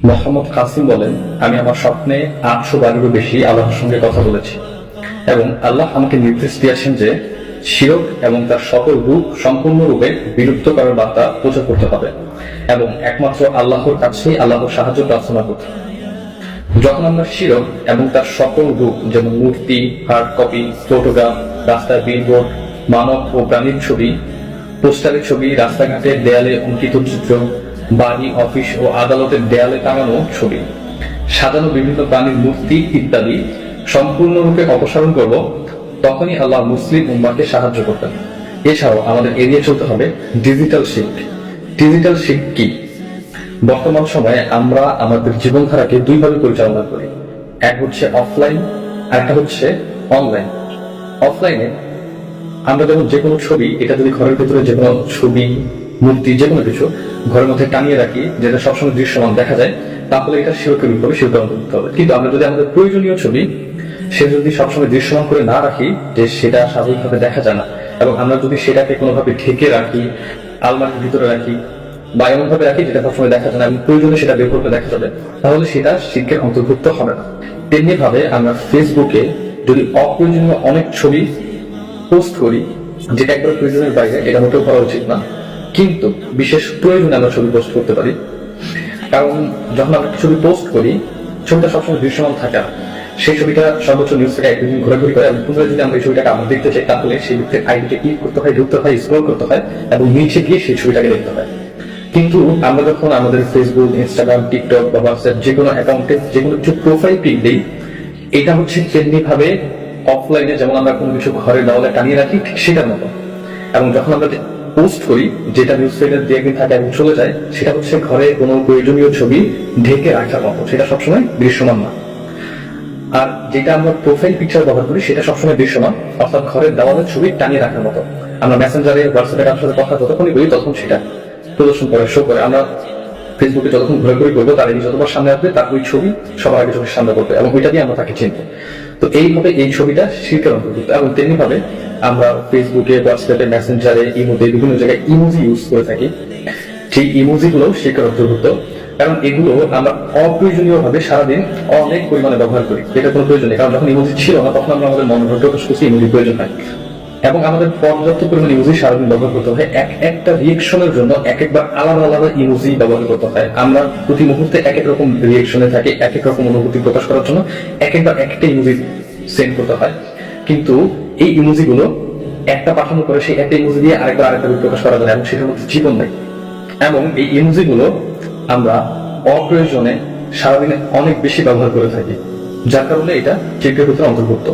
মোহাম্মদ কাসিম বলেন, আমি আমার স্বপ্নে 800 বারেরও বেশি আল্লাহর সঙ্গে কথা বলেছি এবং আল্লাহ আমাকে নির্দেশ দিয়েছেন যে শিরক এবং তার সকল রূপ সম্পূর্ণরূপে বিলুপ্ত করার বার্তা প্রচার করতে হবে এবং একমাত্র আল্লাহর কাছেই আল্লাহর সাহায্য প্রার্থনা করতে হবে। যখন আমরা শিরক এবং তার সকল রূপ যেমন মূর্তি, হার্ড কপি, ফটোগ্রাফ, রাস্তার বিলবোর্ড, মানব ও প্রাণীর ছবি, পোস্টারের ছবি, রাস্তাঘাটের দেয়ালে অঙ্কিত চিত্র, বাড়ি, অফিস ও আদালতের দেয়ালে টাঙানো ছবি, সাজানো বিভিন্ন প্রাণীর মূর্তি ইত্যাদি সম্পূর্ণরূপে অপসারণ করব, তখনই আল্লাহ মুসলিম উম্মাহকে সাহায্য করবেন। এছাড়াও আমাদের এড়িয়ে চলতে হবে ডিজিটাল শিরক। ডিজিটাল শিরক কি? বর্তমান সময়ে আমরা আমাদের জীবনধারাকে দুইভাবে পরিচালনা করি। এক হচ্ছে অফলাইন, আর একটা হচ্ছে অনলাইন। অফলাইনে আমরা যেমন যে কোনো ছবি, এটা যদি ঘরের ভিতরে যে কোনো ছবি, মূর্তি, যে কোনো কিছু ঘরের মধ্যে টানিয়ে রাখি যেটা সবসময় দৃশ্যমান দেখা যায়, তাহলে এটা শিরকের উপরে শিরক অন্তর্ভুক্ত হবে। কিন্তু আমরা যদি আমাদের প্রয়োজনীয় ছবি সে যদি সবসময় দৃশ্যমান করে না রাখি, যে সেটা স্বাভাবিকভাবে দেখা যায় না, এবং আমরা যদি সেটাকে কোনোভাবে ঢেকে রাখি, আলমারির ভিতরে রাখি বা এমন ভাবে রাখি যেটা সবসময় দেখা যায় না এবং প্রয়োজনে সেটা বের করতে দেখা যাবে, তাহলে সেটা শিরকের অন্তর্ভুক্ত হবে না। তেমনি ভাবে আমরা ফেসবুকে যদি অপ্রয়োজনীয় অনেক ছবি পোস্ট করি যেটা একবার প্রয়োজনের বাইরে, এটা মোটেও করা উচিত না। কিন্তু বিশেষ প্রয়োজনে আমরা ছবি পোস্ট করতে পারি, কারণ যখন আমরা ছবি পোস্ট করি ছবিটা সবসময় দৃশ্যমান থাকে না। সেই ছবিটা সর্বোচ্চ নিউজ থেকে একদিন ঘোরাঘুরি করে এবং পুনরায় যদি আমরা এই ছবিটাকে আবার দেখতে চাই, তাহলে সেই ব্যক্তির আইডিতে ক্লিক করতে হয়, ঢুকতে হয়, স্ক্রল করতে হয় এবং নিচে গিয়ে সেই ছবিটাকে দেখতে হয়। কিন্তু আমরা যখন আমাদের ফেসবুক, ইনস্টাগ্রাম, টিকটক বা হোয়াটসঅ্যাপ যে কোনো অ্যাকাউন্টে যে কোনো কিছু প্রোফাইল পিক দিই, এটা হচ্ছে তেমনি ভাবে অফলাইনে যেমন আমরা কোনো কিছু ঘরের দেওয়ালে টানিয়ে রাখি, ঠিক সেটার মতো। এবং যখন আমরা পোস্ট করি যেটা নিউজ ফিডে দিয়ে একদিন থাকে এবং চলে যায়, সেটা হচ্ছে ঘরে কোনো প্রয়োজনীয় ছবি ঢেকে রাখার মতো, সেটা সবসময় দৃশ্যমান না। আর যেটা আমরা প্রোফাইল পিকচার ব্যবহার করি সেটা সবসময় দৃশ্যমান, অর্থাৎ ঘরের দেওয়ালের ছবি টানিয়ে রাখার মতো। আমরা মেসেঞ্জারে, হোয়াটসঅ্যাপে কারোর সাথে কথা যতক্ষণই বলি তখন সেটা প্রদর্শন করে, শো করে। আমরা ফেসবুকে যতক্ষণ ঘোরাঘুরি করবো তার এই যতবার সামনে আসবে তার ওই ছবি সবার আগে চোখের সামনে করবে এবং ওইটা দিয়ে আমরা তাকে চিনবো। তো এইভাবে এই ছবিটা শিরকের অন্তর্ভুক্ত। এবং তেমনি ভাবে আমরা ফেসবুকে, হোয়াটসঅ্যাপে, মেসেঞ্জারে, ইমোতে বিভিন্ন জায়গায় ইমোজি ইউজ করে থাকি, সেই ইমোজি গুলো শিরকের অন্তর্ভুক্ত। কারণ এগুলো আমরা অপ্রয়োজনীয় ভাবে সারাদিন অনেক পরিমাণে ব্যবহার করি, যেটা কোনো প্রয়োজন নেই। কারণ যখন ইমোজি ছিল না তখন আমরা আমাদের মনোভাব প্রকাশ করছি, ইমোজি প্রয়োজন হয় এবং আমাদের পর্যাপ্ত পরিমাণ ইমোজি সারাদিন ব্যবহার করতে হয়। একটা রিয়েকশনের জন্য একবার আলাদা আলাদা ইমোজি ব্যবহার করতে হয়। আমরা প্রতি মুহূর্তে এক রকম রিয়েকশনে থাকি, এক রকম অনুভূতি প্রকাশ করার জন্য একবার একটা ইমোজি সেন্ড করতে হয়। কিন্তু এই ইমোজি গুলো একটা পাঠানো করে সেই একটা ইমোজি দিয়ে আরেকটা রূপ প্রকাশ করা যায় এবং সেটার মধ্যে জীবন নেই। এবং এই ইমোজি গুলো আমরা অপ্রয়োজনে সারাদিনে অনেক বেশি ব্যবহার করে থাকি, যার কারণে এটা শিরকের ভিতরে অন্তর্ভুক্ত।